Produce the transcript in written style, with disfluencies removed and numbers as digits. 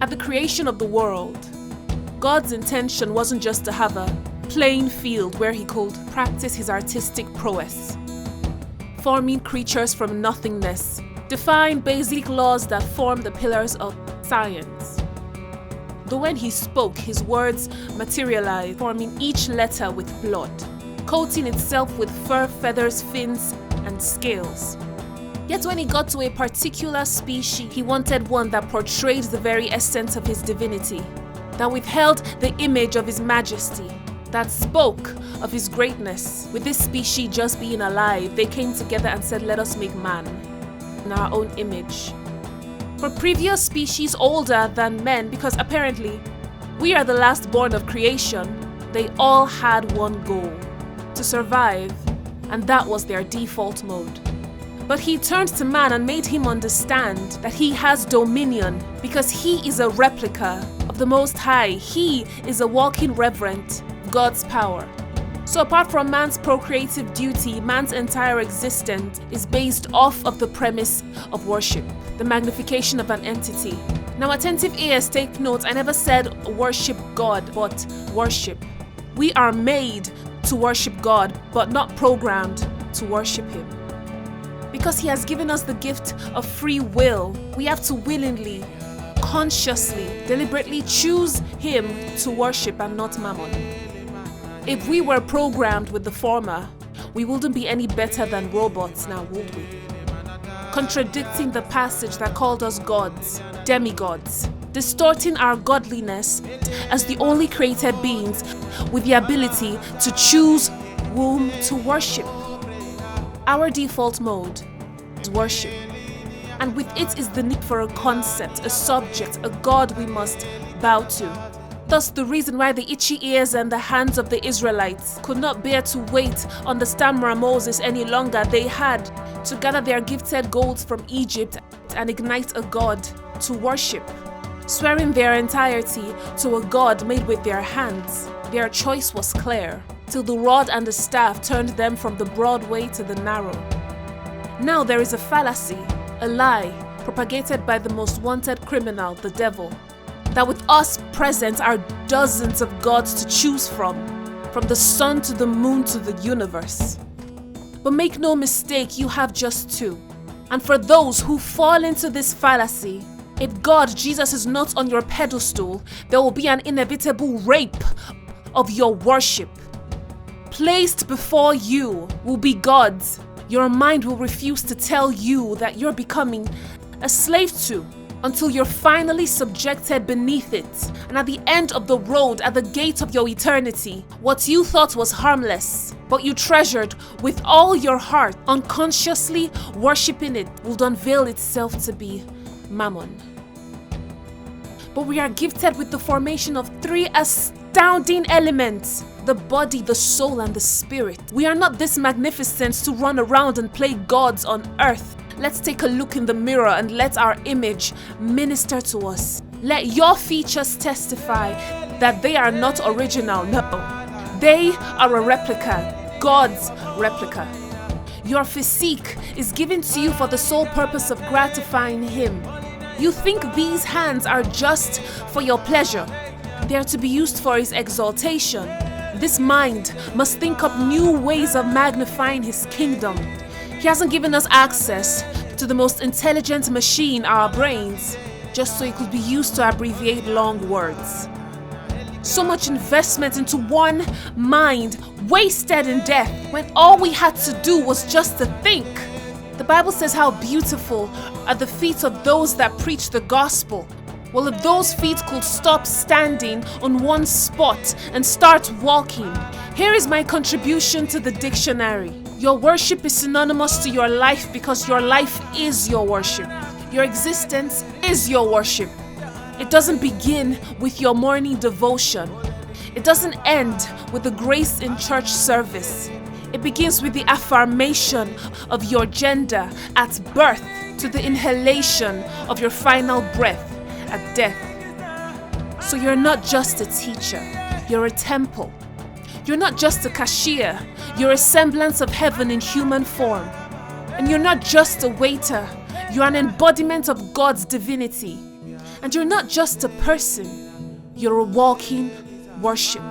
At the creation of the world, God's intention wasn't just to have a playing field where he could practice his artistic prowess, forming creatures from nothingness, define basic laws that form the pillars of science. Though when he spoke, his words materialized, forming each letter with blood, coating itself with fur, feathers, fins, and scales. Yet when he got to a particular species, he wanted one that portrayed the very essence of his divinity, that withheld the image of his majesty, that spoke of his greatness. With this species just being alive, they came together and said, "Let us make man in our own image." For previous species older than men, because apparently we are the last born of creation, they all had one goal: to survive, and that was their default mode. But he turned to man and made him understand that he has dominion because he is a replica of the Most High. He is a walking reverend of God's power. So apart from man's procreative duty, man's entire existence is based off of the premise of worship, the magnification of an entity. Now attentive ears take note, I never said worship God, but worship. We are made to worship God, but not programmed to worship him. Because he has given us the gift of free will, we have to willingly, consciously, deliberately choose him to worship and not mammon. If we were programmed with the former, we wouldn't be any better than robots now, would we? Contradicting the passage that called us gods, demigods, distorting our godliness as the only created beings with the ability to choose whom to worship. Our default mode is worship, and with it is the need for a concept, a subject, a God we must bow to. Thus the reason why the itchy ears and the hands of the Israelites could not bear to wait on the stammerer Moses any longer. They had to gather their gifted golds from Egypt and ignite a God to worship, swearing their entirety to a God made with their hands. Their choice was clear, till the rod and the staff turned them from the broad way to the narrow. Now there is a fallacy, a lie, propagated by the most wanted criminal, the devil, that with us present are dozens of gods to choose from the sun to the moon to the universe. But make no mistake, you have just two. And for those who fall into this fallacy, if God, Jesus, is not on your pedestal, there will be an inevitable rape of your worship. Placed before you will be gods your mind will refuse to tell you that you're becoming a slave to, until you're finally subjected beneath it. And at the end of the road, at the gate of your eternity, what you thought was harmless, but you treasured with all your heart, unconsciously worshipping it, will unveil itself to be mammon. But we are gifted with the formation of three astounding elements: the body, the soul, and the spirit. We are not this magnificent to run around and play gods on earth. Let's take a look in the mirror and let our image minister to us. Let your features testify that they are not original. No, they are a replica, God's replica. Your physique is given to you for the sole purpose of gratifying him. You think these hands are just for your pleasure. They are to be used for his exaltation. This mind must think up new ways of magnifying his kingdom. He hasn't given us access to the most intelligent machine, our brains, just so it could be used to abbreviate long words. So much investment into one mind wasted in death when all we had to do was just to think. The Bible says how beautiful are the feet of those that preach the gospel. Well, if those feet could stop standing on one spot and start walking, here is my contribution to the dictionary. Your worship is synonymous to your life because your life is your worship. Your existence is your worship. It doesn't begin with your morning devotion. It doesn't end with the grace in church service. It begins with the affirmation of your gender at birth to the inhalation of your final breath at death. So you're not just a teacher, you're a temple. You're not just a cashier, you're a semblance of heaven in human form. And you're not just a waiter, you're an embodiment of God's divinity. And you're not just a person, you're a walking worship.